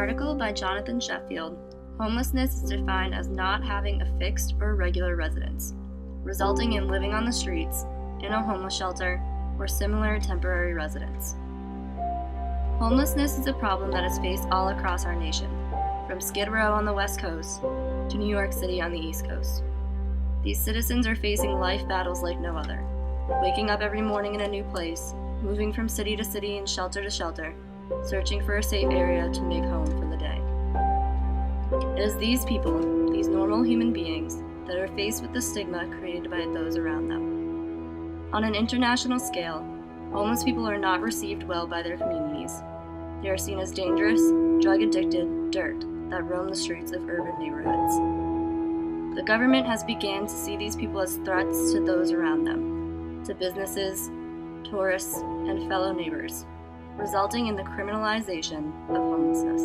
article by Jonathan Sheffield, homelessness is defined as not having a fixed or regular residence, resulting in living on the streets, in a homeless shelter, or similar temporary residence. Homelessness is a problem that is faced all across our nation, from Skid Row on the West Coast to New York City on the East Coast. These citizens are facing life battles like no other, waking up every morning in a new place, moving from city to city and shelter to shelter, searching for a safe area to make home for the day. It is these people, these normal human beings, that are faced with the stigma created by those around them. On an international scale, homeless people are not received well by their communities. They are seen as dangerous, drug-addicted dirt that roam the streets of urban neighborhoods. The government has begun to see these people as threats to those around them, to businesses, tourists, and fellow neighbors, resulting in the criminalization of homelessness.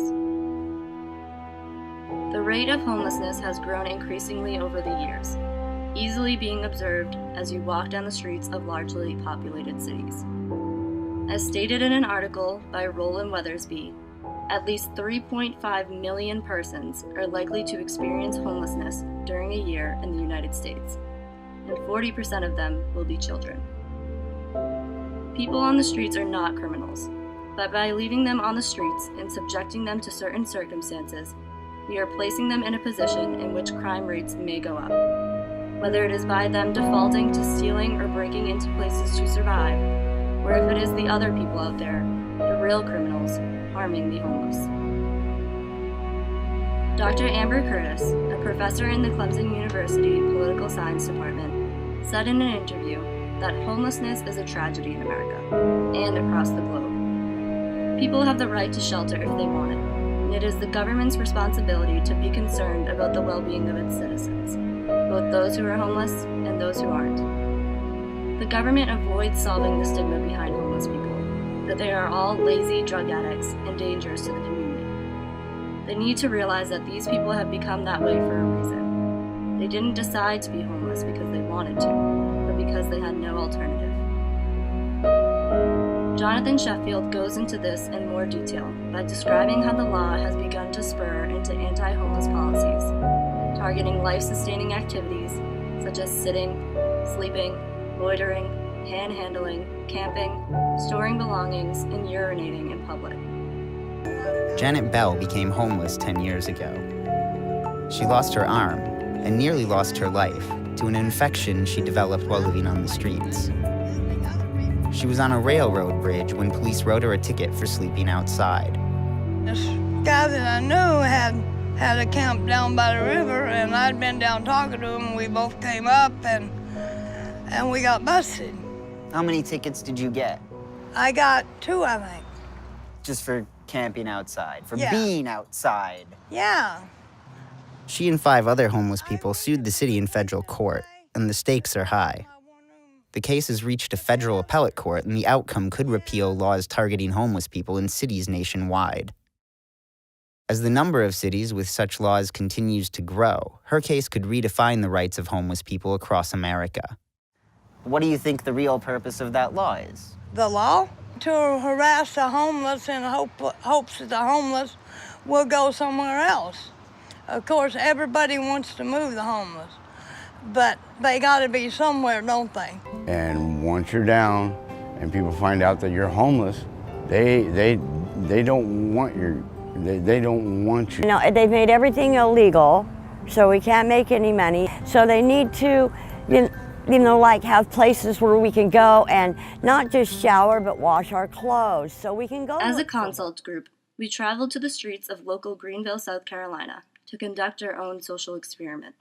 The rate of homelessness has grown increasingly over the years, easily being observed as you walk down the streets of largely populated cities. As stated in an article by Roland Weathersby, at least 3.5 million persons are likely to experience homelessness during a year in the United States, and 40% of them will be children. People on the streets are not criminals, but by leaving them on the streets and subjecting them to certain circumstances, we are placing them in a position in which crime rates may go up, whether it is by them defaulting to stealing or breaking into places to survive, or if it is the other people out there, the real criminals, harming the homeless. Dr. Amber Curtis, a professor in the Clemson University Political Science Department, said in an interview that homelessness is a tragedy in America and across the globe. People have the right to shelter if they want it, and it is the government's responsibility to be concerned about the well-being of its citizens, both those who are homeless and those who aren't. The government avoids solving the stigma behind homeless people, that they are all lazy drug addicts and dangerous to the community. They need to realize that these people have become that way for a reason. They didn't decide to be homeless because they wanted to, but because they had no alternative. Jonathan Sheffield goes into this in more detail by describing how the law has begun to spur into anti-homeless policies, targeting life-sustaining activities such as sitting, sleeping, loitering, panhandling, camping, storing belongings, and urinating in public. Janet Bell became homeless 10 years ago. She lost her arm and nearly lost her life to an infection she developed while living on the streets. She was on a railroad bridge when police wrote her a ticket for sleeping outside. This guy that I knew had a camp down by the river, and I'd been down talking to him, and we both came up, and we got busted. How many tickets did you get? I got 2, I think. Just for camping outside, for Yeah. being outside. Yeah. She and 5 other homeless people sued the city in federal court, and the stakes are high. The case has reached a federal appellate court, and the outcome could repeal laws targeting homeless people in cities nationwide. As the number of cities with such laws continues to grow, her case could redefine the rights of homeless people across America. What do you think the real purpose of that law is? The law? To harass the homeless in hopes that the homeless will go somewhere else. Of course, everybody wants to move the homeless, but they gotta be somewhere, don't they? And once you're down and people find out that you're homeless, they don't want they don't want you. You know, they've made everything illegal, so we can't make any money. So they need to, like have places where we can go and not just shower, but wash our clothes, so we can go. As a consult group, we traveled to the streets of local Greenville, South Carolina, to conduct our own social experiment.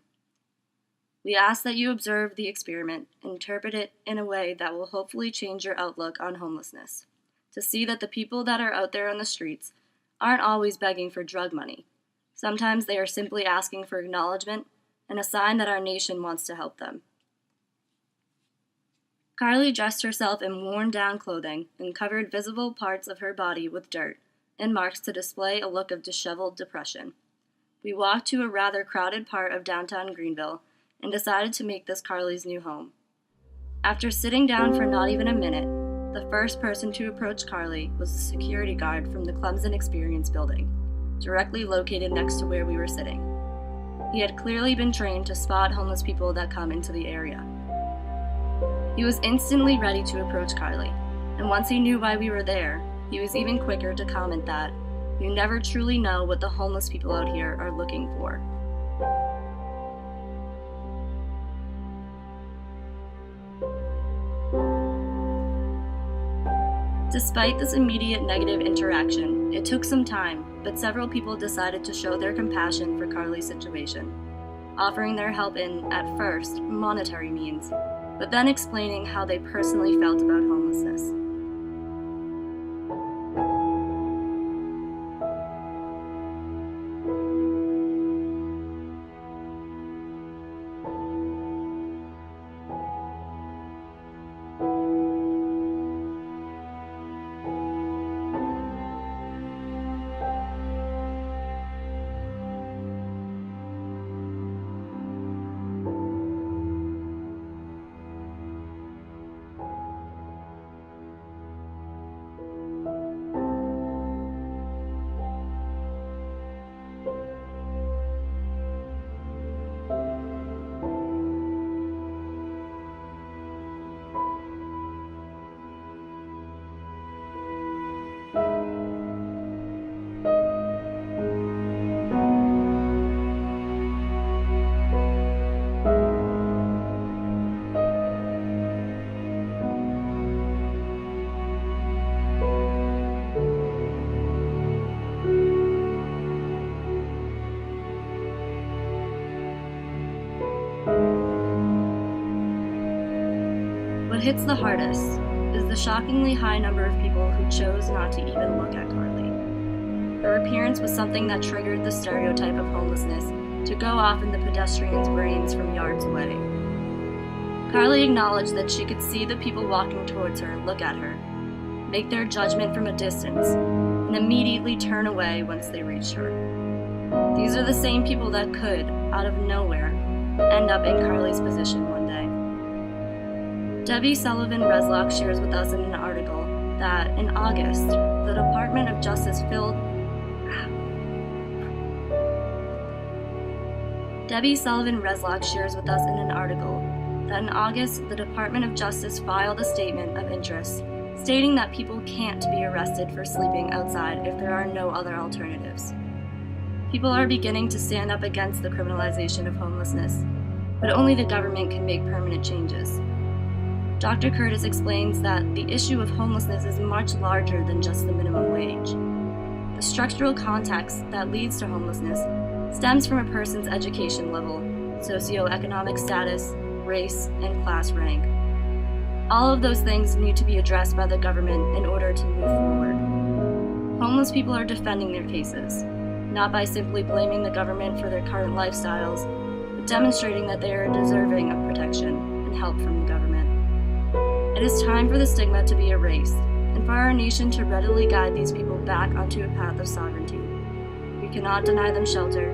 We ask that you observe the experiment and interpret it in a way that will hopefully change your outlook on homelessness, to see that the people that are out there on the streets aren't always begging for drug money. Sometimes they are simply asking for acknowledgement and a sign that our nation wants to help them. Carly dressed herself in worn-down clothing and covered visible parts of her body with dirt and marks to display a look of disheveled depression. We walked to a rather crowded part of downtown Greenville and decided to make this Carly's new home. After sitting down for not even a minute, the first person to approach Carly was a security guard from the Clemson Experience building. directly located next to where we were sitting. He had clearly been trained to spot homeless people that come into the area. He was instantly ready to approach Carly, and once he knew why we were there, he was even quicker to comment that, "You never truly know what the homeless people out here are looking for." Despite this immediate negative interaction, it took some time, but several people decided to show their compassion for Carly's situation, offering their help in, at first, monetary means, but then explaining how they personally felt about homelessness. What hits the hardest is the shockingly high number of people who chose not to even look at Carly. Her appearance was something that triggered the stereotype of homelessness to go off in the pedestrians' brains from yards away. Carly acknowledged that she could see the people walking towards her look at her, make their judgment from a distance, and immediately turn away once they reached her. These are the same people that could, out of nowhere, end up in Carly's position one day. Debbie Sullivan Reslock shares with us in an article that, in August, the Department of Justice filed a statement of interest stating that people can't be arrested for sleeping outside if there are no other alternatives. People are beginning to stand up against the criminalization of homelessness, but only the government can make permanent changes. Dr. Curtis explains that the issue of homelessness is much larger than just the minimum wage. The structural context that leads to homelessness stems from a person's education level, socioeconomic status, race, and class rank. All of those things need to be addressed by the government in order to move forward. Homeless people are defending their cases, not by simply blaming the government for their current lifestyles, but demonstrating that they are deserving of protection and help from the government. It is time for the stigma to be erased, and for our nation to readily guide these people back onto a path of sovereignty. We cannot deny them shelter.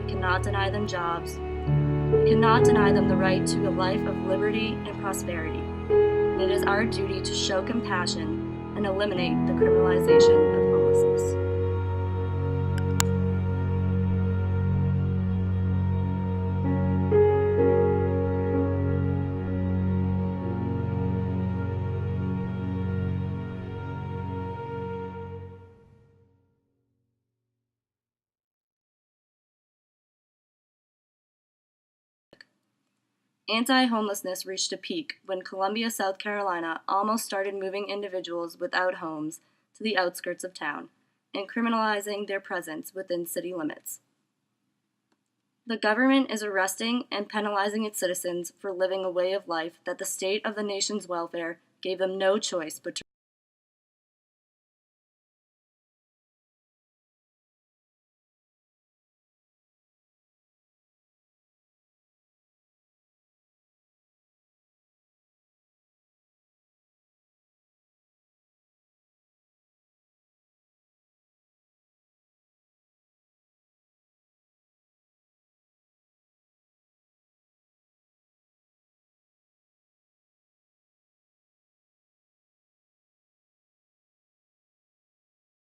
We cannot deny them jobs. We cannot deny them the right to a life of liberty and prosperity. And it is our duty to show compassion and eliminate the criminalization of homelessness. Anti-homelessness reached a peak when Columbia, South Carolina almost started moving individuals without homes to the outskirts of town and criminalizing their presence within city limits. The government is arresting and penalizing its citizens for living a way of life that the state of the nation's welfare gave them no choice but to